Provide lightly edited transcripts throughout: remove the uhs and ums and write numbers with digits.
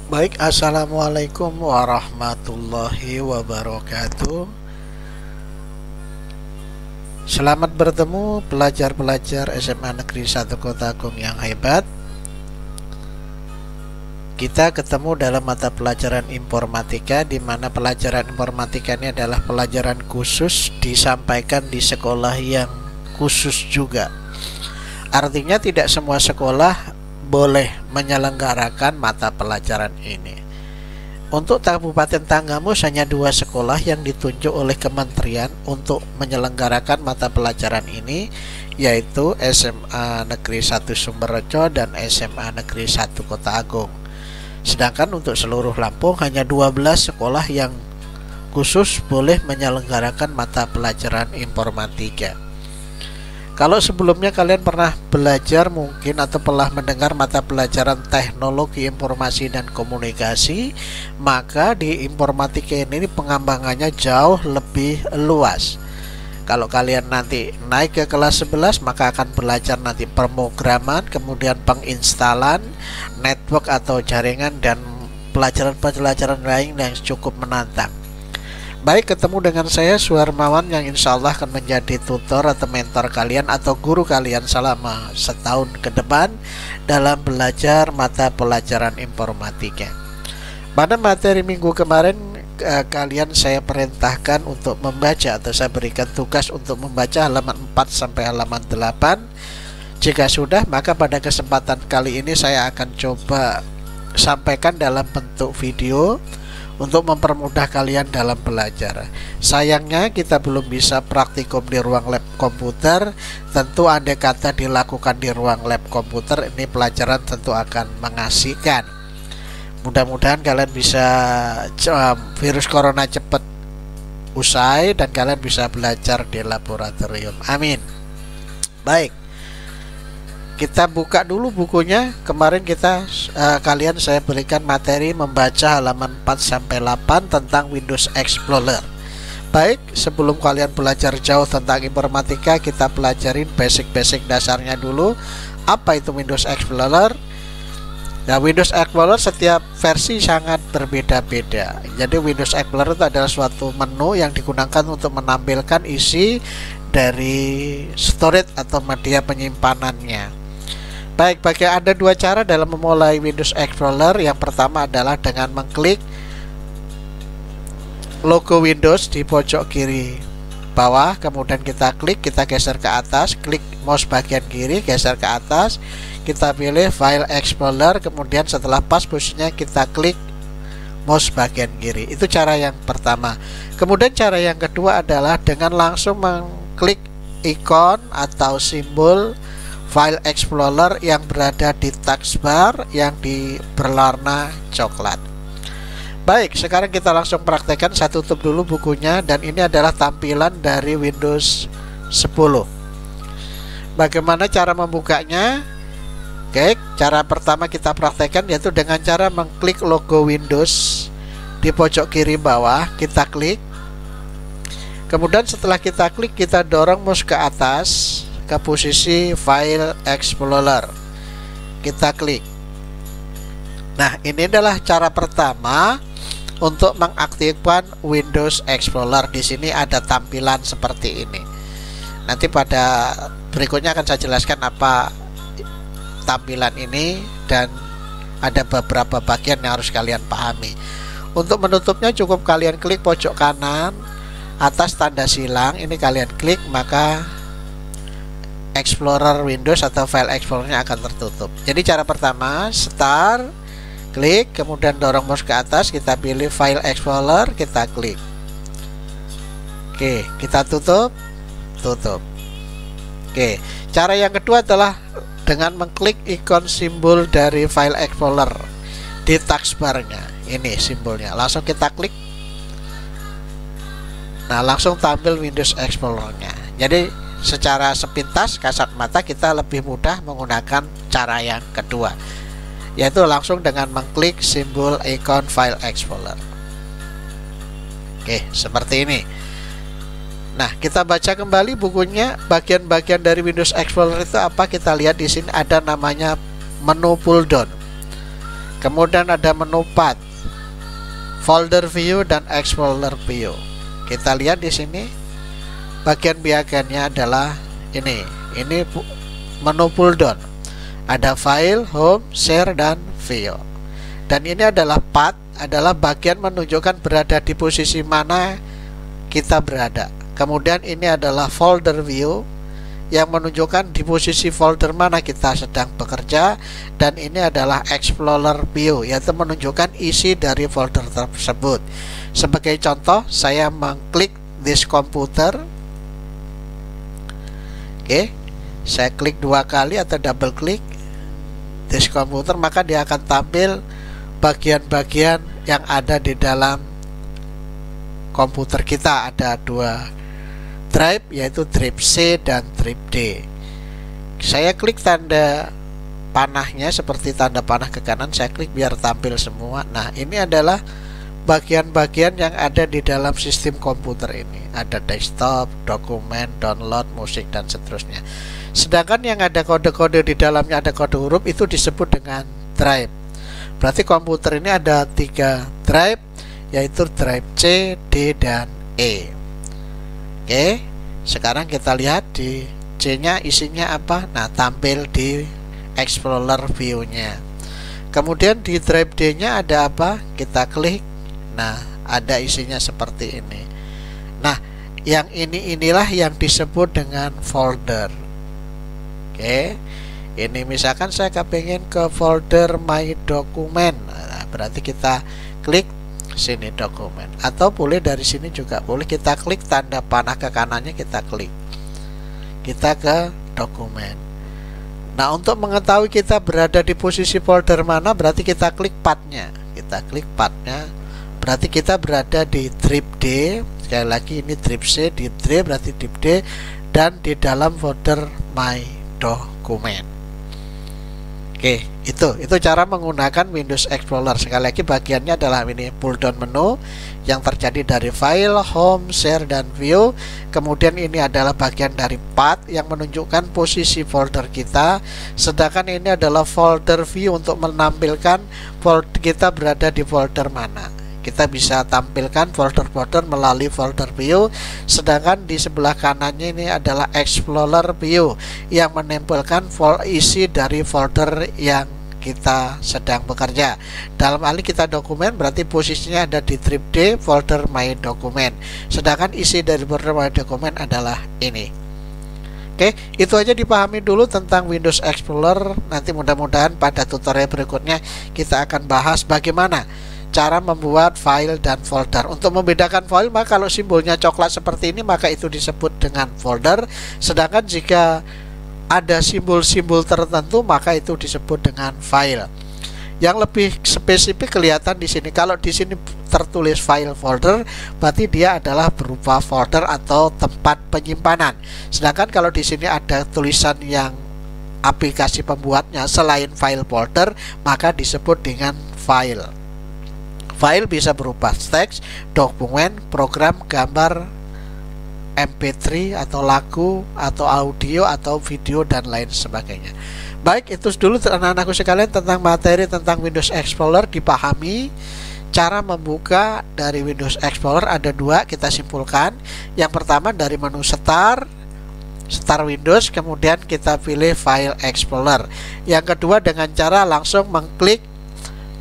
Baik, assalamualaikum warahmatullahi wabarakatuh. Selamat bertemu pelajar-pelajar SMA Negeri 1 Kota Agung yang hebat. Kita ketemu dalam mata pelajaran informatika, di mana pelajaran informatika ini adalah pelajaran khusus disampaikan di sekolah yang khusus juga. Artinya tidak semua sekolah boleh menyelenggarakan mata pelajaran ini. Untuk Kabupaten Tanggamus hanya 2 sekolah yang ditunjuk oleh kementerian untuk menyelenggarakan mata pelajaran ini, yaitu SMA Negeri 1 Sumberrejo dan SMA Negeri 1 Kota Agung. Sedangkan untuk seluruh Lampung hanya 12 sekolah yang khusus boleh menyelenggarakan mata pelajaran informatika. Kalau sebelumnya kalian pernah belajar mungkin atau pernah mendengar mata pelajaran teknologi informasi dan komunikasi, maka di informatika ini pengembangannya jauh lebih luas. Kalau kalian nanti naik ke kelas 11, maka akan belajar nanti pemrograman, kemudian penginstalan, network atau jaringan, dan pelajaran-pelajaran lain yang cukup menantang. Baik, ketemu dengan saya Suharmawan yang insya Allah akan menjadi tutor atau mentor kalian atau guru kalian selama setahun ke depan dalam belajar mata pelajaran informatika. Pada materi minggu kemarin kalian saya perintahkan untuk membaca, atau saya berikan tugas untuk membaca halaman 4 sampai halaman 8. Jika sudah, maka pada kesempatan kali ini saya akan coba sampaikan dalam bentuk video untuk mempermudah kalian dalam belajar. Sayangnya kita belum bisa praktikum di ruang lab komputer. Tentu andai kata dilakukan di ruang lab komputer, ini pelajaran tentu akan mengasihkan. Mudah-mudahan kalian bisa virus corona cepat usai dan kalian bisa belajar di laboratorium. Amin. Baik, kita buka dulu bukunya. Kemarin kalian saya berikan materi membaca halaman 4 sampai 8 tentang Windows Explorer. Baik, sebelum kalian belajar jauh tentang informatika, kita pelajarin basic-basic dasarnya dulu. Apa itu Windows Explorer? Nah, Windows Explorer setiap versi sangat berbeda-beda. Jadi Windows Explorer itu adalah suatu menu yang digunakan untuk menampilkan isi dari storage atau media penyimpanannya. Baik, ada 2 cara dalam memulai Windows Explorer. Yang pertama adalah dengan mengklik logo Windows di pojok kiri bawah, kemudian kita geser ke atas, klik mouse bagian kiri, geser ke atas, kita pilih File Explorer, kemudian setelah pas posisinya kita klik mouse bagian kiri. Itu cara yang pertama. Kemudian cara yang kedua adalah dengan langsung mengklik ikon atau simbol File Explorer yang berada di taskbar yang berwarna coklat. Baik, sekarang kita langsung praktekkan. Saya tutup dulu bukunya, dan ini adalah tampilan dari Windows 10. Bagaimana cara membukanya? Oke, cara pertama kita praktekkan yaitu dengan cara mengklik logo Windows di pojok kiri bawah, kita klik. Kemudian setelah kita klik, kita dorong mouse ke atas ke posisi File Explorer, kita klik. Nah, ini adalah cara pertama untuk mengaktifkan Windows Explorer. Di sini ada tampilan seperti ini. Nanti pada berikutnya akan saya jelaskan apa tampilan ini, dan ada beberapa bagian yang harus kalian pahami. Untuk menutupnya cukup kalian klik pojok kanan atas tanda silang, ini kalian klik, maka Explorer Windows atau File Explorer-nya akan tertutup. Jadi cara pertama, Start, klik, kemudian dorong mouse ke atas, kita pilih File Explorer, kita klik. Oke, kita tutup. Oke, cara yang kedua adalah dengan mengklik ikon simbol dari File Explorer di taskbar-nya. Ini simbolnya, langsung kita klik. Nah, langsung tampil Windows Explorer-nya. Jadi secara sepintas kasat mata kita lebih mudah menggunakan cara yang kedua, yaitu langsung dengan mengklik simbol ikon File Explorer. Oke, seperti ini. Nah, kita baca kembali bukunya. Bagian-bagian dari Windows Explorer itu apa? Kita lihat di sini ada namanya menu pull down. Kemudian ada menu path, folder view dan explorer view. Kita lihat di sini bagian-bagiannya adalah ini menu pull down. Ada file, home, share dan view. Dan ini adalah path, adalah bagian menunjukkan berada di posisi mana kita berada. Kemudian ini adalah folder view yang menunjukkan di posisi folder mana kita sedang bekerja, dan ini adalah explorer view, yaitu menunjukkan isi dari folder tersebut. Sebagai contoh, saya mengklik this computer. Oke, saya klik 2 kali atau double klik this computer, maka dia akan tampil bagian-bagian yang ada di dalam komputer kita. Ada 2 drive, yaitu drive C dan drive D. Saya klik tanda panahnya seperti tanda panah ke kanan, saya klik biar tampil semua. Nah, ini adalah bagian-bagian yang ada di dalam sistem komputer ini. Ada desktop, dokumen, download, musik, dan seterusnya. Sedangkan yang ada kode-kode di dalamnya, ada kode huruf, itu disebut dengan drive. Berarti komputer ini ada 3 drive, yaitu drive C, D, dan E. Oke, sekarang kita lihat di C-nya isinya apa. Nah, tampil di explorer view-nya. Kemudian di drive D-nya ada apa? Kita klik. Nah, ada isinya seperti ini. Nah, yang inilah yang disebut dengan folder. Oke, ini misalkan saya kepengen ke folder my document. Nah, berarti kita klik sini dokumen, atau boleh dari sini juga boleh, kita klik tanda panah ke kanannya, kita klik, kita ke dokumen. Nah, untuk mengetahui kita berada di posisi folder mana, berarti kita klik path-nya. Kita klik path-nya, berarti kita berada di drive D. Sekali lagi, ini drive C, di D berarti drive D, dan di dalam folder my document. Oke, itu cara menggunakan Windows Explorer. Sekali lagi, bagiannya adalah ini pull down menu yang terjadi dari file, home, share, dan view. Kemudian ini adalah bagian dari path yang menunjukkan posisi folder kita. Sedangkan ini adalah folder view untuk menampilkan folder kita berada di folder mana. Kita bisa tampilkan folder-folder melalui folder view. Sedangkan di sebelah kanannya ini adalah explorer view yang menempelkan isi dari folder yang kita sedang bekerja. Dalam hal ini kita dokumen, berarti posisinya ada di drive D, folder my document. Sedangkan isi dari folder my document adalah ini. Oke, itu aja dipahami dulu tentang Windows Explorer. Nanti mudah-mudahan pada tutorial berikutnya kita akan bahas bagaimana cara membuat file dan folder. Untuk membedakan file, maka kalau simbolnya coklat seperti ini, maka itu disebut dengan folder. Sedangkan jika ada simbol-simbol tertentu, maka itu disebut dengan file. Yang lebih spesifik kelihatan di sini. Kalau di sini tertulis file folder, berarti dia adalah berupa folder atau tempat penyimpanan. Sedangkan kalau di sini ada tulisan yang aplikasi pembuatnya selain file folder, maka disebut dengan file. File bisa berupa teks, dokumen, program, gambar, MP3 atau lagu atau audio atau video dan lain sebagainya. Baik, itu dulu anak-anakku sekalian tentang materi tentang Windows Explorer. Dipahami cara membuka dari Windows Explorer ada 2, kita simpulkan. Yang pertama dari menu Start Windows, kemudian kita pilih File Explorer. Yang kedua dengan cara langsung mengklik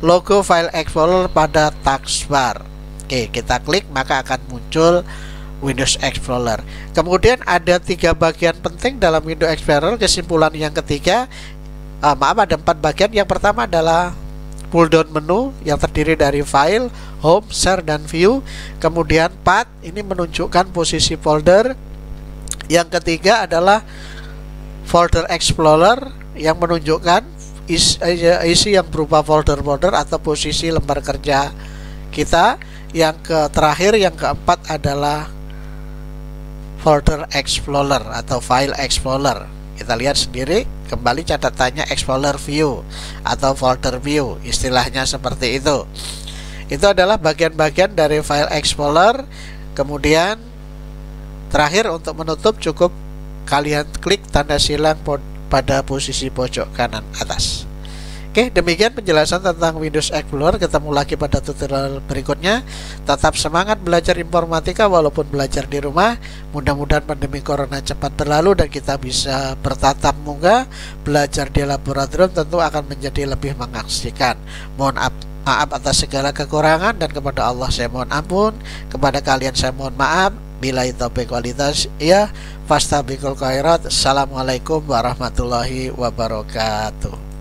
logo File Explorer pada taskbar. Oke, kita klik maka akan muncul Windows Explorer. Kemudian ada 3 bagian penting dalam Windows Explorer. Kesimpulan yang ketiga, ada 4 bagian. Yang pertama adalah pull down menu yang terdiri dari file, home, share, dan view. Kemudian path, ini menunjukkan posisi folder. Yang ketiga adalah folder explorer yang menunjukkan isi yang berupa folder-folder atau posisi lembar kerja kita. Yang terakhir, yang keempat adalah folder explorer atau file explorer. Kita lihat sendiri kembali catatannya explorer view atau folder view, istilahnya seperti itu. Itu adalah bagian-bagian dari file explorer. Kemudian terakhir, untuk menutup cukup kalian klik tanda silang pada posisi pojok kanan atas. Oke, demikian penjelasan tentang Windows Explorer. Ketemu lagi pada tutorial berikutnya. Tetap semangat belajar informatika walaupun belajar di rumah. Mudah-mudahan pandemi corona cepat berlalu dan kita bisa bertatap muka. Belajar di laboratorium tentu akan menjadi lebih mengasihkan. Mohon maaf atas segala kekurangan, dan kepada Allah saya mohon ampun. Kepada kalian saya mohon maaf. Billahi taufiq wal hidayah. Fastabiqul khairat. Assalamualaikum warahmatullahi wabarakatuh.